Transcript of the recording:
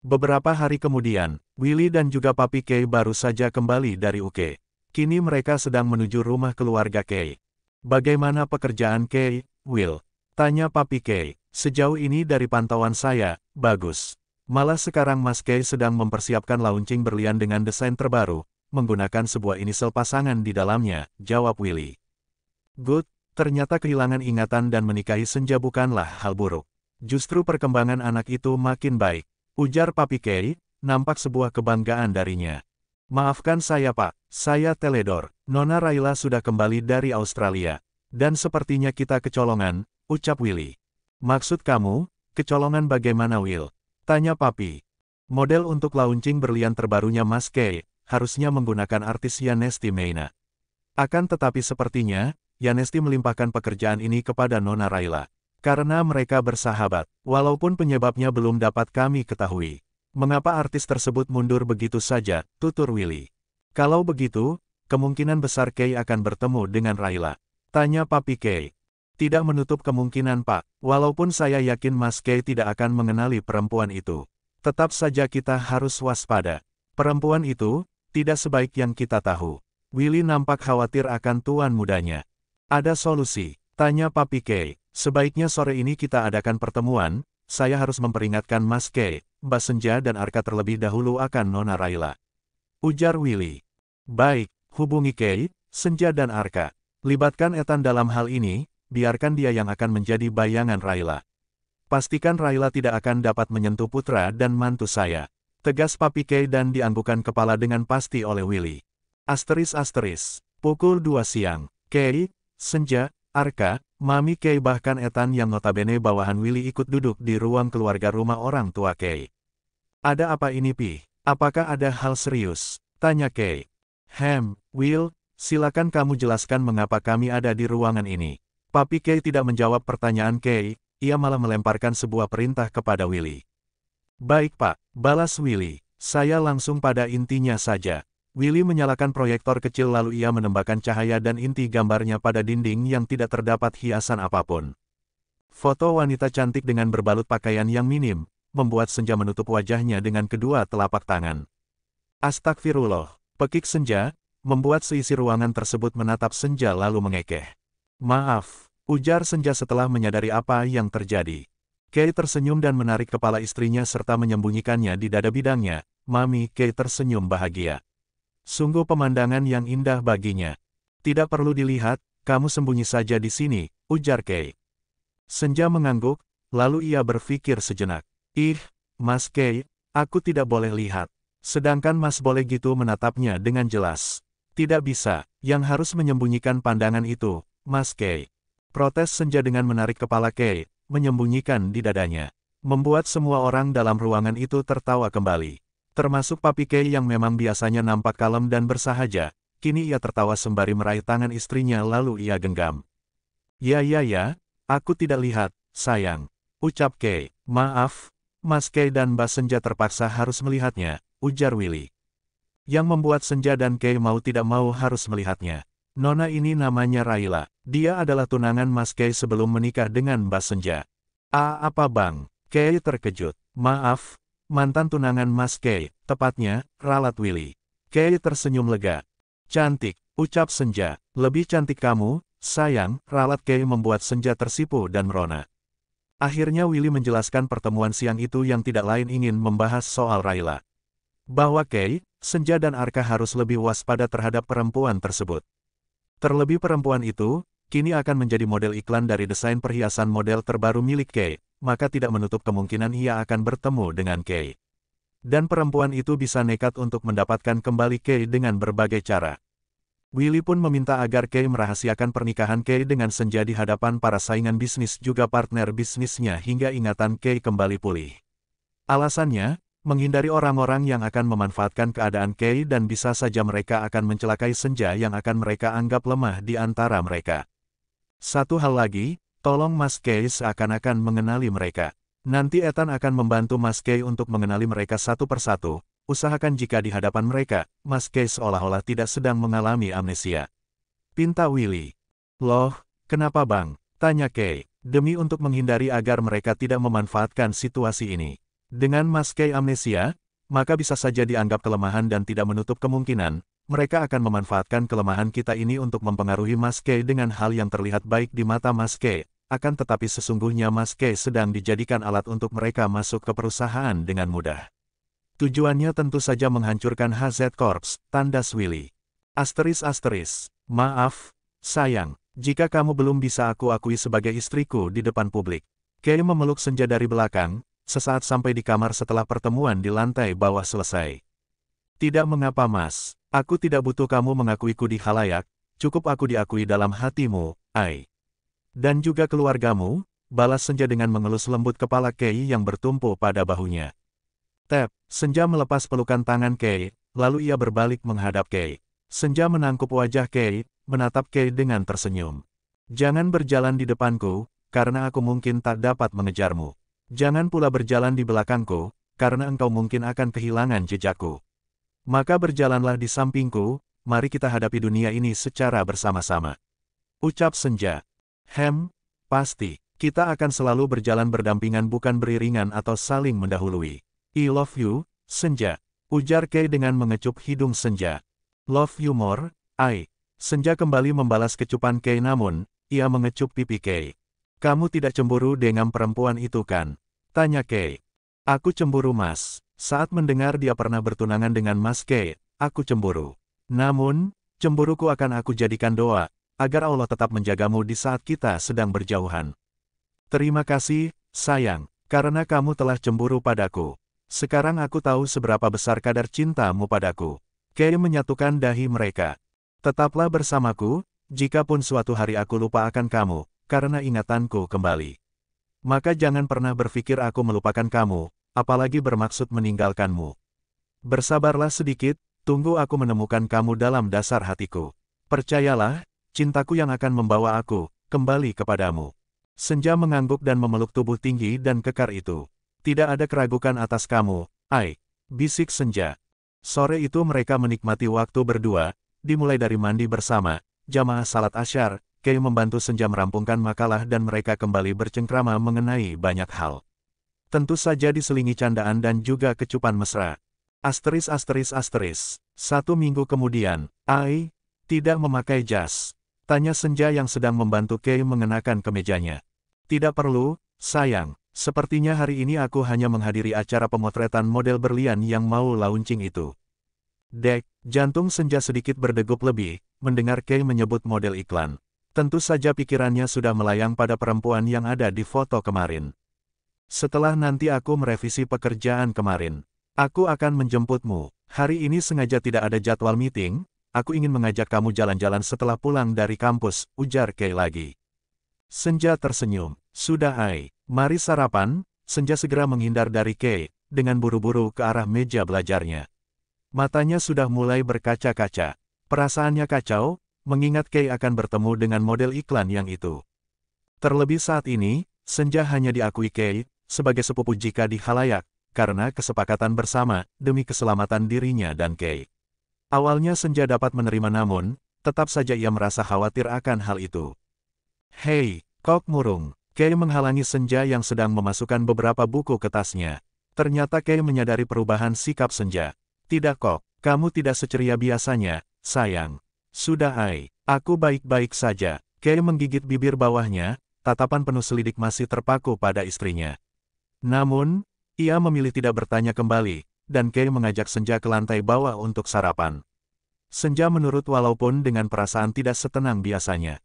Beberapa hari kemudian, Willy dan juga Papi Kay baru saja kembali dari UK. Kini mereka sedang menuju rumah keluarga Kay. Bagaimana pekerjaan Kay, Will? Tanya Papi Kay. Sejauh ini dari pantauan saya, bagus. Malah sekarang Mas Kay sedang mempersiapkan launching berlian dengan desain terbaru, menggunakan sebuah inisial pasangan di dalamnya, jawab Willy. Good, ternyata kehilangan ingatan dan menikahi senja bukanlah hal buruk. Justru perkembangan anak itu makin baik. Ujar Papi Kay, nampak sebuah kebanggaan darinya. Maafkan saya Pak, saya Teledor. Nona Raila sudah kembali dari Australia. Dan sepertinya kita kecolongan, ucap Willy. Maksud kamu, kecolongan bagaimana Will? Tanya Papi. Model untuk launching berlian terbarunya Mas Kay, harusnya menggunakan artis Yanesti Meina. Akan tetapi sepertinya, Yanesti melimpahkan pekerjaan ini kepada Nona Raila. Karena mereka bersahabat, walaupun penyebabnya belum dapat kami ketahui. Mengapa artis tersebut mundur begitu saja, tutur Willy. Kalau begitu, kemungkinan besar Kay akan bertemu dengan Raila. Tanya Papi Kay. Tidak menutup kemungkinan Pak, walaupun saya yakin Mas Kay tidak akan mengenali perempuan itu. Tetap saja kita harus waspada. Perempuan itu, tidak sebaik yang kita tahu. Willy nampak khawatir akan tuan mudanya. Ada solusi, tanya Papi Kay. Sebaiknya sore ini kita adakan pertemuan, saya harus memperingatkan Mas Kay, Mbak Senja dan Arka terlebih dahulu akan Nona Raila. Ujar Willy. Baik, hubungi Kay, Senja dan Arka. Libatkan Ethan dalam hal ini, biarkan dia yang akan menjadi bayangan Raila. Pastikan Raila tidak akan dapat menyentuh putra dan mantu saya. Tegas Papi Kay dan dianggukkan kepala dengan pasti oleh Willy. Pukul 2 siang, Kay, Senja, Arka, Mami Kay bahkan Ethan yang notabene bawahan Willy ikut duduk di ruang keluarga rumah orang tua Kay. Ada apa ini Pi? Apakah ada hal serius? Tanya Kay. Will, silakan kamu jelaskan mengapa kami ada di ruangan ini. Papi Kay tidak menjawab pertanyaan Kay, ia malah melemparkan sebuah perintah kepada Willy. Baik Pak, balas Willy, saya langsung pada intinya saja. Willy menyalakan proyektor kecil lalu ia menembakkan cahaya dan inti gambarnya pada dinding yang tidak terdapat hiasan apapun. Foto wanita cantik dengan berbalut pakaian yang minim, membuat Senja menutup wajahnya dengan kedua telapak tangan. Astagfirullah, pekik Senja, membuat seisi ruangan tersebut menatap Senja lalu mengekeh. Maaf, ujar Senja setelah menyadari apa yang terjadi. Kay tersenyum dan menarik kepala istrinya serta menyembunyikannya di dada bidangnya. Mami Kay tersenyum bahagia. Sungguh pemandangan yang indah baginya. Tidak perlu dilihat, kamu sembunyi saja di sini, ujar Kay. Senja mengangguk, lalu ia berpikir sejenak. Mas Kay, aku tidak boleh lihat. Sedangkan Mas boleh gitu menatapnya dengan jelas. Tidak bisa, yang harus menyembunyikan pandangan itu, Mas Kay. Protes Senja dengan menarik kepala Kay, menyembunyikan di dadanya. Membuat semua orang dalam ruangan itu tertawa kembali. Termasuk Papi Kay yang memang biasanya nampak kalem dan bersahaja, kini ia tertawa sembari meraih tangan istrinya lalu ia genggam. Ya, aku tidak lihat, sayang. Ucap Kay. Maaf, Mas Kay dan Mbak Senja terpaksa harus melihatnya, ujar Willy. Yang membuat Senja dan Kay mau tidak mau harus melihatnya. Nona ini namanya Raila, dia adalah tunangan Mas Kay sebelum menikah dengan Mbak Senja. Apa bang? Kay terkejut. Maaf. Mantan tunangan Mas Kay, tepatnya, ralat Willy. Kay tersenyum lega. Cantik, ucap Senja. Lebih cantik kamu, sayang, ralat Kay membuat Senja tersipu dan merona. Akhirnya Willy menjelaskan pertemuan siang itu yang tidak lain ingin membahas soal Raila. Bahwa Kay, Senja dan Arka harus lebih waspada terhadap perempuan tersebut. Terlebih perempuan itu, kini akan menjadi model iklan dari desain perhiasan model terbaru milik Kay. Maka tidak menutup kemungkinan ia akan bertemu dengan Kay. Dan perempuan itu bisa nekat untuk mendapatkan kembali Kay dengan berbagai cara. Willy pun meminta agar Kay merahasiakan pernikahan Kay dengan Senja di hadapan para saingan bisnis juga partner bisnisnya hingga ingatan Kay kembali pulih. Alasannya, menghindari orang-orang yang akan memanfaatkan keadaan Kay dan bisa saja mereka akan mencelakai Senja yang akan mereka anggap lemah di antara mereka. Satu hal lagi, tolong Mas Kay seakan-akan mengenali mereka. Nanti Ethan akan membantu Mas Kay untuk mengenali mereka satu persatu. Usahakan jika di hadapan mereka, Mas Kay seolah-olah tidak sedang mengalami amnesia. Pinta Willy. Loh, kenapa bang? Tanya Kay. Demi untuk menghindari agar mereka tidak memanfaatkan situasi ini. Dengan Mas Kei amnesia, maka bisa saja dianggap kelemahan dan tidak menutup kemungkinan, mereka akan memanfaatkan kelemahan kita ini untuk mempengaruhi Mas Kei dengan hal yang terlihat baik di mata Mas Kei. Akan tetapi sesungguhnya Mas Kei sedang dijadikan alat untuk mereka masuk ke perusahaan dengan mudah. Tujuannya tentu saja menghancurkan HZ Corps, tandas Willy. Maaf, sayang, jika kamu belum bisa aku akui sebagai istriku di depan publik. Kei memeluk Senja dari belakang, sesaat sampai di kamar setelah pertemuan di lantai bawah selesai. Tidak mengapa Mas, aku tidak butuh kamu mengakuiku di khalayak, cukup aku diakui dalam hatimu, Ai. Dan juga keluargamu, balas Senja dengan mengelus lembut kepala Kei yang bertumpu pada bahunya. Tap, Senja melepas pelukan tangan Kei, lalu ia berbalik menghadap Kei. Senja menangkup wajah Kei, menatap Kei dengan tersenyum. Jangan berjalan di depanku, karena aku mungkin tak dapat mengejarmu. Jangan pula berjalan di belakangku, karena engkau mungkin akan kehilangan jejakku. Maka berjalanlah di sampingku, mari kita hadapi dunia ini secara bersama-sama. Ucap Senja. Pasti, kita akan selalu berjalan berdampingan bukan beriringan atau saling mendahului. I love you, Senja. Ujar Kei dengan mengecup hidung Senja. Love you more, Ai. Senja kembali membalas kecupan Kei namun, ia mengecup pipi Kei. Kamu tidak cemburu dengan perempuan itu kan? Tanya Kei. Aku cemburu Mas. Saat mendengar dia pernah bertunangan dengan Mas Kei, aku cemburu. Namun, cemburuku akan aku jadikan doa, agar Allah tetap menjagamu di saat kita sedang berjauhan. Terima kasih, sayang, karena kamu telah cemburu padaku. Sekarang aku tahu seberapa besar kadar cintamu padaku. Kei menyatukan dahi mereka. Tetaplah bersamaku, jikapun suatu hari aku lupa akan kamu, karena ingatanku kembali. Maka jangan pernah berpikir aku melupakan kamu, apalagi bermaksud meninggalkanmu. Bersabarlah sedikit, tunggu aku menemukan kamu dalam dasar hatiku. Percayalah, cintaku yang akan membawa aku kembali kepadamu. Senja mengangguk dan memeluk tubuh tinggi dan kekar itu. Tidak ada keraguan atas kamu, Ai, bisik Senja. Sore itu mereka menikmati waktu berdua, dimulai dari mandi bersama, jamaah salat asyar, Kei membantu Senja merampungkan makalah dan mereka kembali bercengkrama mengenai banyak hal. Tentu saja diselingi candaan dan juga kecupan mesra. ****. 1 minggu kemudian, Ai, tidak memakai jas. Tanya Senja yang sedang membantu Kei mengenakan kemejanya. Tidak perlu, sayang. Sepertinya hari ini aku hanya menghadiri acara pemotretan model berlian yang mau launching itu. Dek, jantung Senja sedikit berdegup lebih, mendengar Kei menyebut model iklan. Tentu saja pikirannya sudah melayang pada perempuan yang ada di foto kemarin. Setelah nanti aku merevisi pekerjaan kemarin, aku akan menjemputmu. Hari ini sengaja tidak ada jadwal meeting, aku ingin mengajak kamu jalan-jalan setelah pulang dari kampus, ujar Kei lagi. Senja tersenyum. Sudah Ai, mari sarapan. Senja segera menghindar dari Kei, dengan buru-buru ke arah meja belajarnya. Matanya sudah mulai berkaca-kaca. Perasaannya kacau, mengingat Kei akan bertemu dengan model iklan yang itu. Terlebih saat ini, Senja hanya diakui Kei, sebagai sepupu jika di khalayak, karena kesepakatan bersama, demi keselamatan dirinya dan Kei. Awalnya Senja dapat menerima namun, tetap saja ia merasa khawatir akan hal itu. Hei, kok murung. Kei menghalangi Senja yang sedang memasukkan beberapa buku ke tasnya. Ternyata Kei menyadari perubahan sikap Senja. Tidak kok, kamu tidak seceria biasanya, sayang. Sudah Ai, aku baik-baik saja. Kei menggigit bibir bawahnya, tatapan penuh selidik masih terpaku pada istrinya. Namun, ia memilih tidak bertanya kembali, dan Kei mengajak Senja ke lantai bawah untuk sarapan. Senja menurut walaupun dengan perasaan tidak setenang biasanya.